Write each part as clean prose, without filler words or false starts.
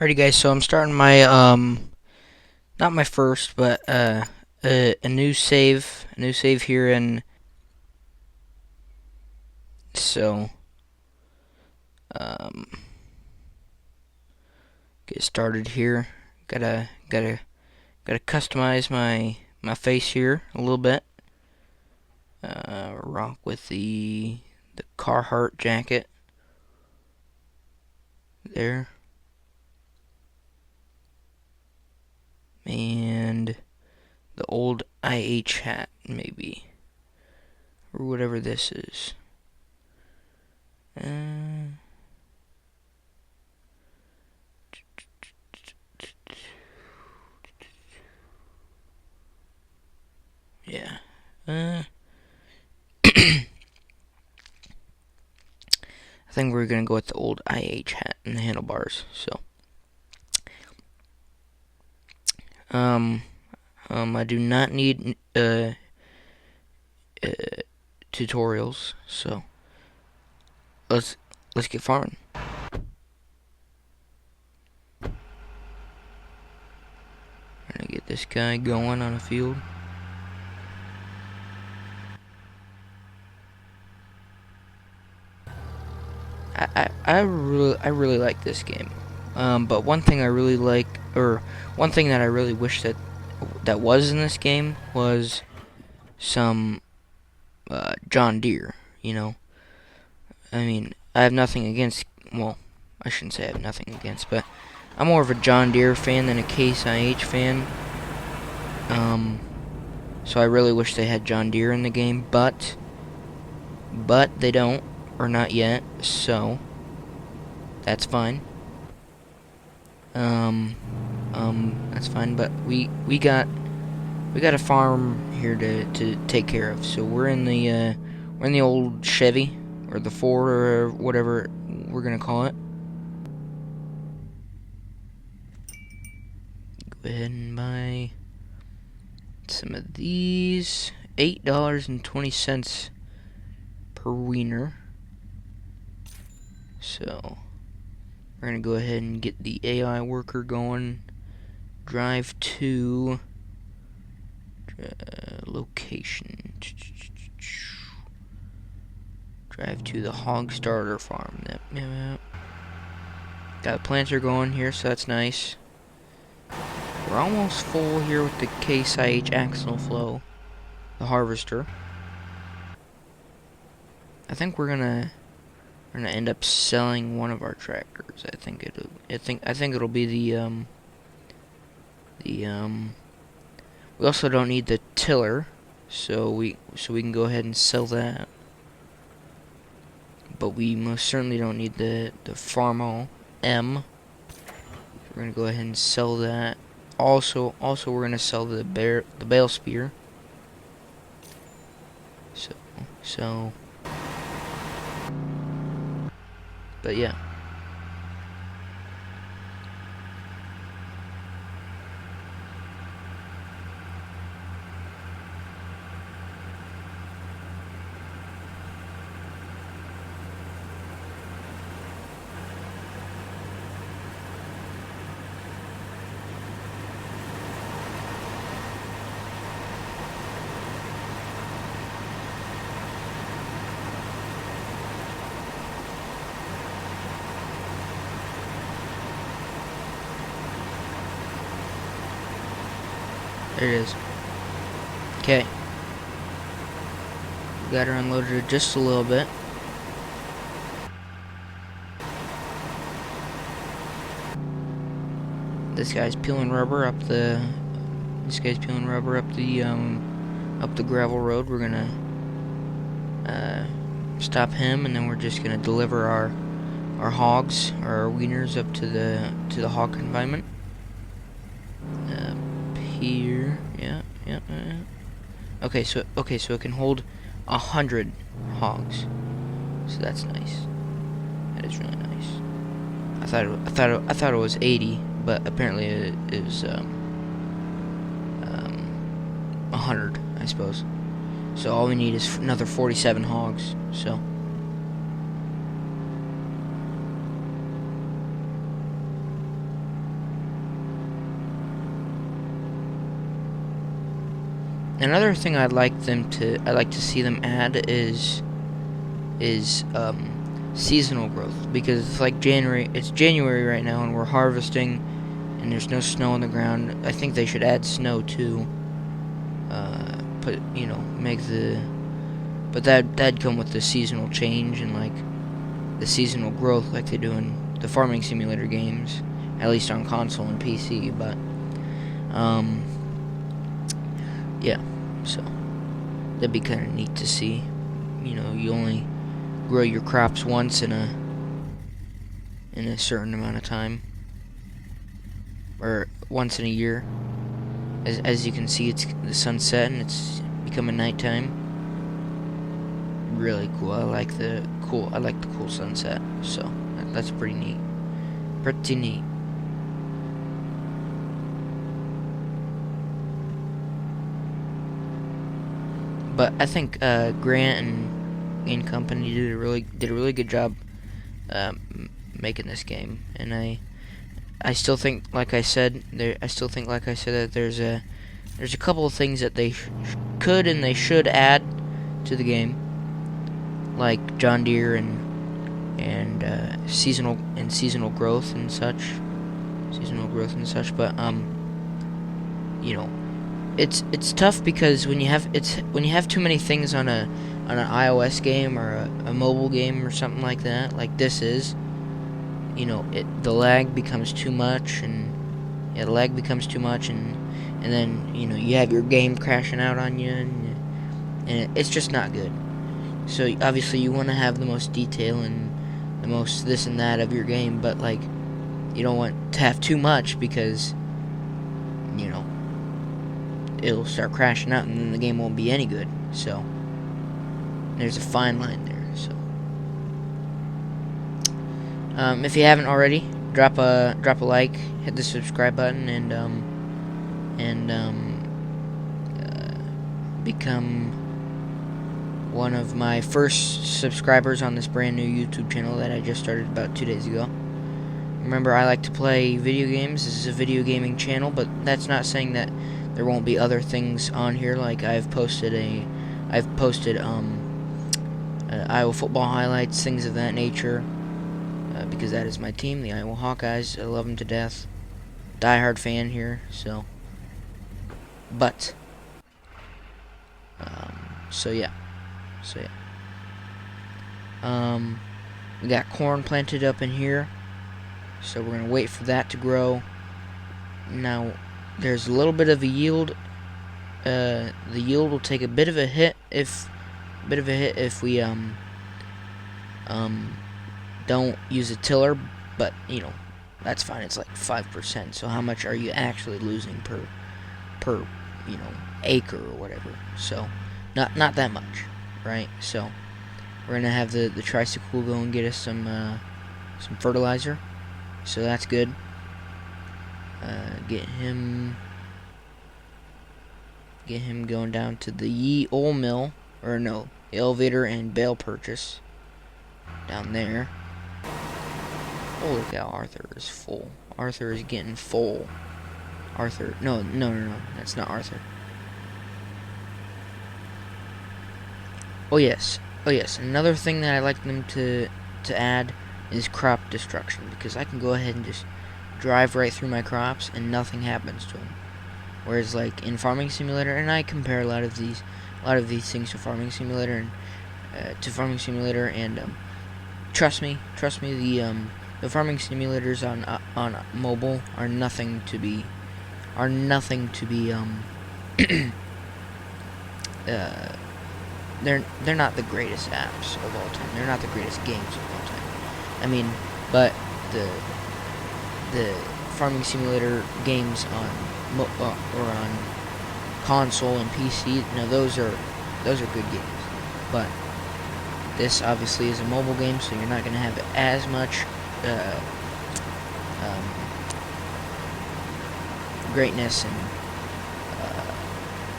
Alrighty guys, so I'm starting my not my first, but a new save here, and so um get started here. Gotta customize my face here a little bit. Rock with the Carhartt jacket there, and the old IH hat maybe, or whatever this is. Yeah. I think we're gonna go with the old IH hat and the handlebars. So, um, I do not need uh, tutorials. So let's get farming. We're gonna get this guy going on a field. I really like this game. But one thing I really like, or one thing that I really wish that was in this game was some John Deere. You know, I mean, I have nothing against. Well, I shouldn't say I have nothing against, but I'm more of a John Deere fan than a Case IH fan. So I really wish they had John Deere in the game, but they don't, or not yet. So that's fine. That's fine. But we got a farm here to take care of. So we're in the old Chevy, or the Ford, or whatever we're gonna call it. Go ahead and buy some of these. $8.20 per wiener. So we're gonna go ahead and get the AI worker going. Drive to location. Drive to the hog starter farm. Yep. Got a planter going here, so that's nice. We're almost full here with the Case IH axle flow, the harvester. I think we're gonna end up selling one of our tractors. I think it'll be the we also don't need the tiller, so we can go ahead and sell that. But we most certainly don't need the Farmall M. So we're gonna go ahead and sell that. Also we're gonna sell the bale spear. So but yeah. There it is. Okay. Got her unloaded just a little bit. This guy's peeling rubber up the up the gravel road. We're gonna stop him, and then we're just gonna deliver our hogs, our wieners, up to the hog confinement. Here, yeah. Okay, so it can hold 100 hogs. So that's nice. That is really nice. I thought it was 80, but apparently it was 100, I suppose. So all we need is another 47 hogs. So Another thing I'd like to see them add is seasonal growth, because it's January right now and we're harvesting and there's no snow on the ground. I think they should add snow too. But that'd come with the seasonal change and like the seasonal growth like they do in the Farming Simulator games, at least on console and PC. But yeah, so that'd be kind of neat to see. You only grow your crops once in a certain amount of time, or once in a year. As you can see, it's the sunset and it's becoming nighttime. Really cool. I like the cool sunset. So that's pretty neat. Pretty neat. But I think Grant and company did a really good job making this game, and I still think, like I said, that there's a couple of things that they could and they should add to the game, like John Deere and seasonal growth and such, But it's tough because when you have too many things on an iOS game or a mobile game or something like that, like this is, the lag becomes too much, and then you have your game crashing out on you, and it's just not good. So obviously you want to have the most detail and the most this and that of your game, but like you don't want to have too much, because it'll start crashing out and then the game won't be any good. So there's a fine line there. So if you haven't already, drop a like, hit the subscribe button, and become one of my first subscribers on this brand new YouTube channel that I just started about 2 days ago. Remember, I like to play video games. This is a video gaming channel, but that's not saying that there won't be other things on here. Like I've posted Iowa football highlights, things of that nature, because that is my team, the Iowa Hawkeyes. I love them to death. Die-hard fan here. So yeah. We got corn planted up in here, so we're gonna wait for that to grow. Now, there's a little bit of a yield. The yield will take a bit of a hit if we don't use a tiller, but that's fine. It's like 5%. So how much are you actually losing per acre or whatever? So not that much, right? So we're gonna have the tricycle go and get us some fertilizer. So that's good. Get him going down to the Ye Oil Mill, or no, elevator and bale purchase down there. Oh, look how Arthur is full. Arthur is getting full. Arthur, no, that's not Arthur. Oh yes, another thing that I like them to add is crop destruction, because I can go ahead and just drive right through my crops and nothing happens to them. Whereas like in Farming Simulator, and I compare a lot of these things to Farming Simulator, and trust me, the Farming Simulators on mobile are nothing to be they're not the greatest apps of all time. They're not the greatest games of all time. I mean, but the Farming Simulator games on or on console and PC, those are good games. But this obviously is a mobile game, so you're not going to have as much greatness and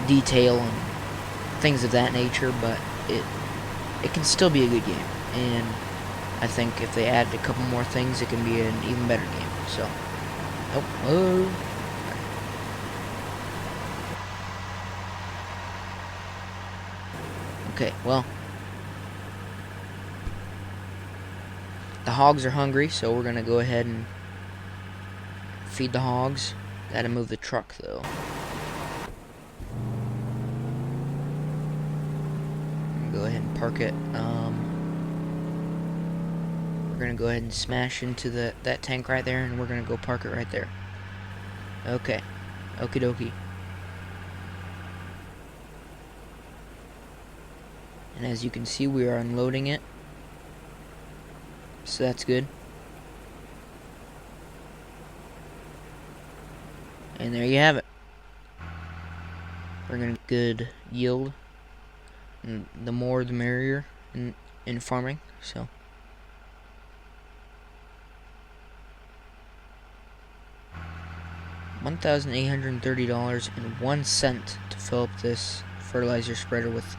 detail and things of that nature, but it can still be a good game, and I think if they add a couple more things, it can be an even better game. So, Okay, well, the hogs are hungry, so we're gonna go ahead and feed the hogs. Gotta move the truck though. Go ahead and park it. We're gonna go ahead and smash into that tank right there, and we're gonna go park it right there. Okay, okie dokie. And as you can see, we are unloading it, so that's good. And there you have it. We're gonna get good yield, and the more the merrier in farming. So. $1,830.01 to fill up this fertilizer spreader with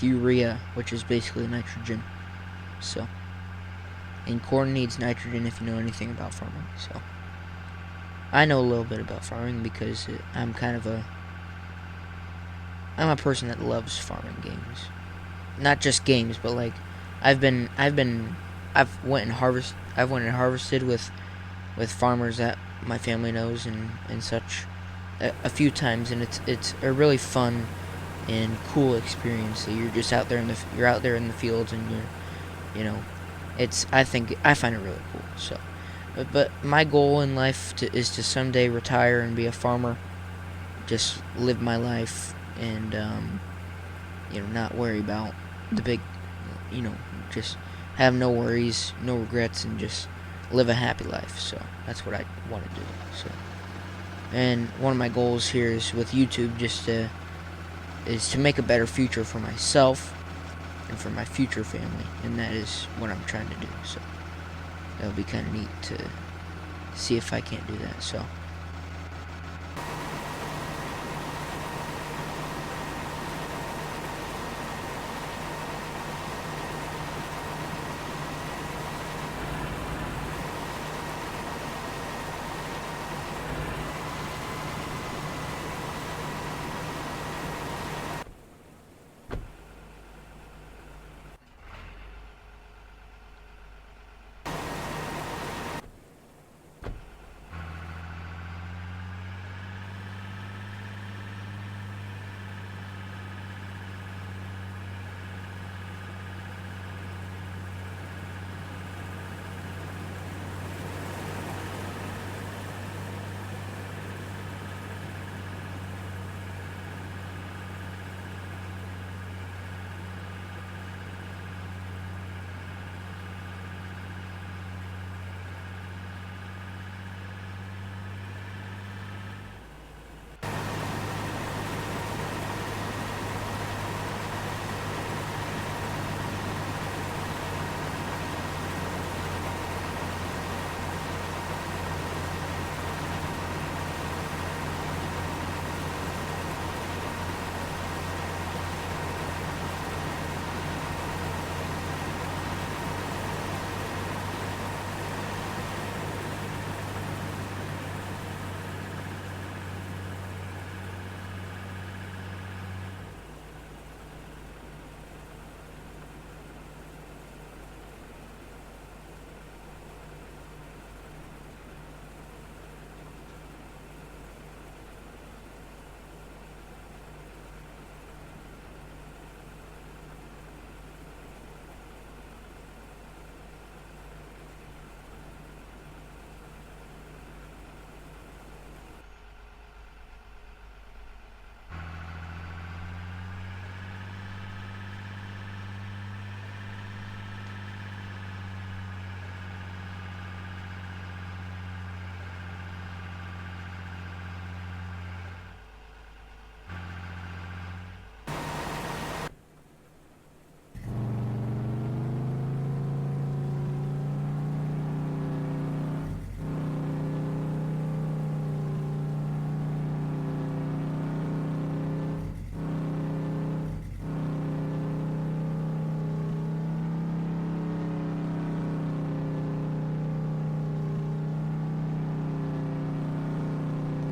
urea, which is basically nitrogen. So, and corn needs nitrogen if you know anything about farming. So, I know a little bit about farming because I'm a person that loves farming games. Not just games, but like I've went and harvested with farmers that my family knows and such a few times, and it's a really fun and cool experience. That you're just out there in the fields, and I find it really cool. So, but my goal in life is to someday retire and be a farmer, just live my life, and not worry about the big, just have no worries, no regrets, and just live a happy life. So that's what I want to do. So, and one of my goals here is with YouTube is to make a better future for myself and for my future family, and that is what I'm trying to do. So that'll be kind of neat to see if I can't do that. So.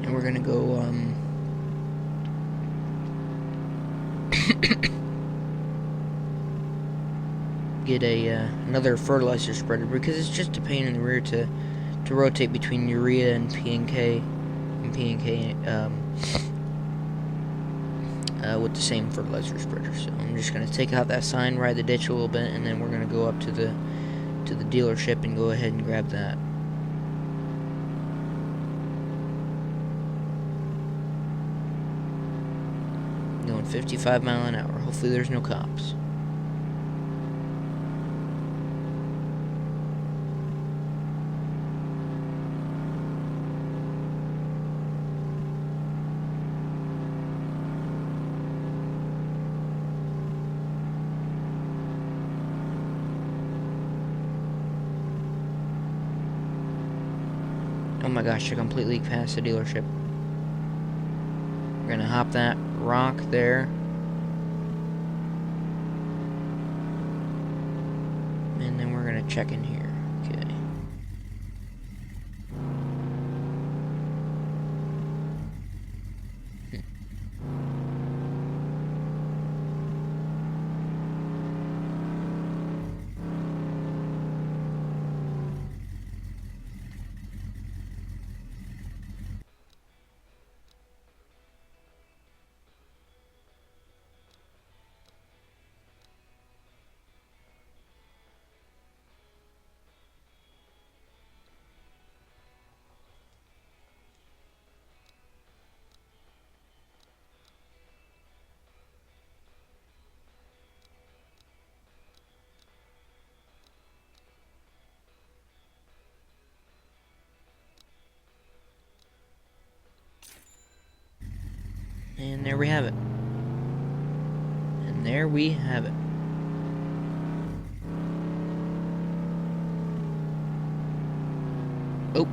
And we're gonna go get a another fertilizer spreader, because it's just a pain in the rear to rotate between urea and P&K with the same fertilizer spreader. So I'm just gonna take out that sign, ride the ditch a little bit, and then we're gonna go up to the dealership and go ahead and grab that. Going 55 miles an hour. Hopefully there's no cops. Oh my gosh, I completely passed the dealership. We're gonna hop that rock there. And then we're gonna check in here. Okay. And there we have it. And there we have it. Oh.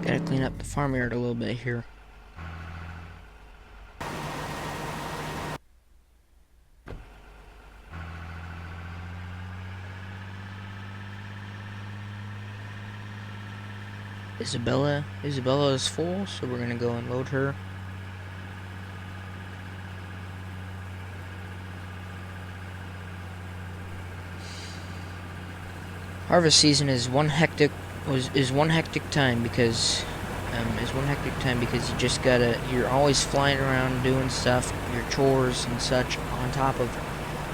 Gotta clean up the farmyard a little bit here. Isabella. Isabella is full, so we're gonna go and load her. Harvest season is one hectic time because you're always flying around doing stuff, your chores and such, on top of,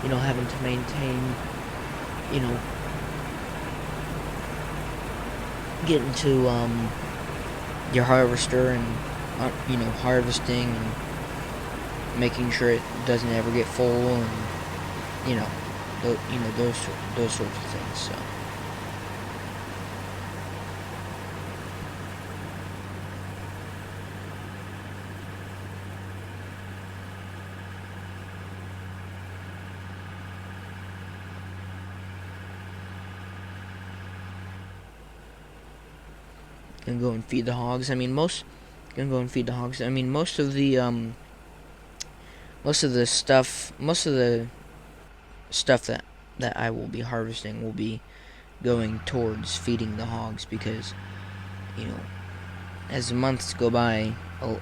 having to maintain, you know, getting to your harvester and harvesting and making sure it doesn't ever get full, and those sorts of things. So. Gonna go and feed the hogs. Most of the stuff that I will be harvesting will be going towards feeding the hogs, because as the months go by, a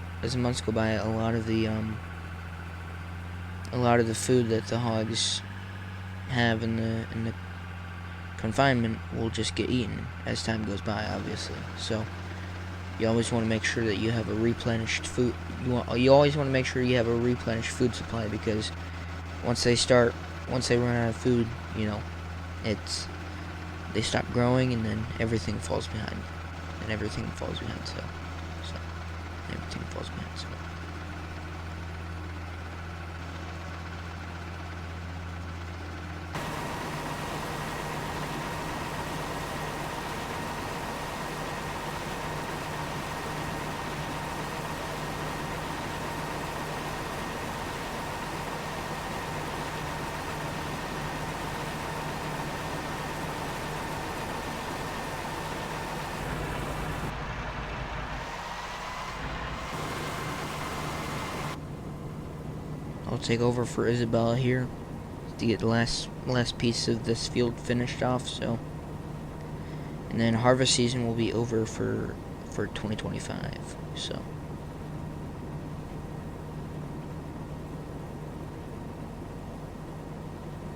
lot of the food that the hogs have in the confinement will just get eaten as time goes by, obviously. So you always want to make sure that you have a replenished food. You always want to make sure you have a replenished food supply, because once they run out of food, they stop growing, and then everything falls behind. So everything falls behind. So. I'll take over for Isabella here to get the last piece of this field finished off. So, and then harvest season will be over for 2025. So.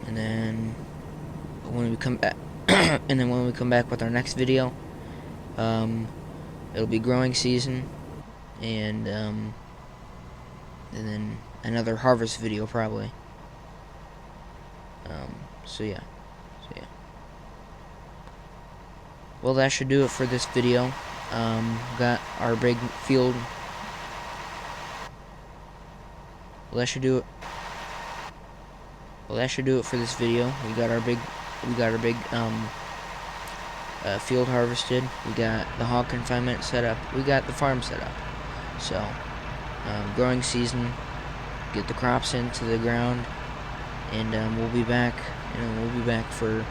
And then when we come back, with our next video, it'll be growing season, and then another harvest video probably. So yeah. Well, that should do it for this video. Got our big field. Well, that should do it for this video. We got our big field harvested. We got the hog confinement set up. We got the farm set up. So, growing season, get the crops into the ground, and we'll be back. We'll be back for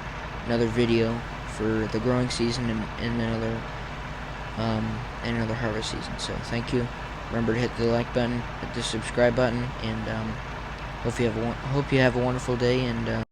another video for the growing season and another harvest season. So thank you. Remember to hit the like button, hit the subscribe button, and hope you have a wonderful day. And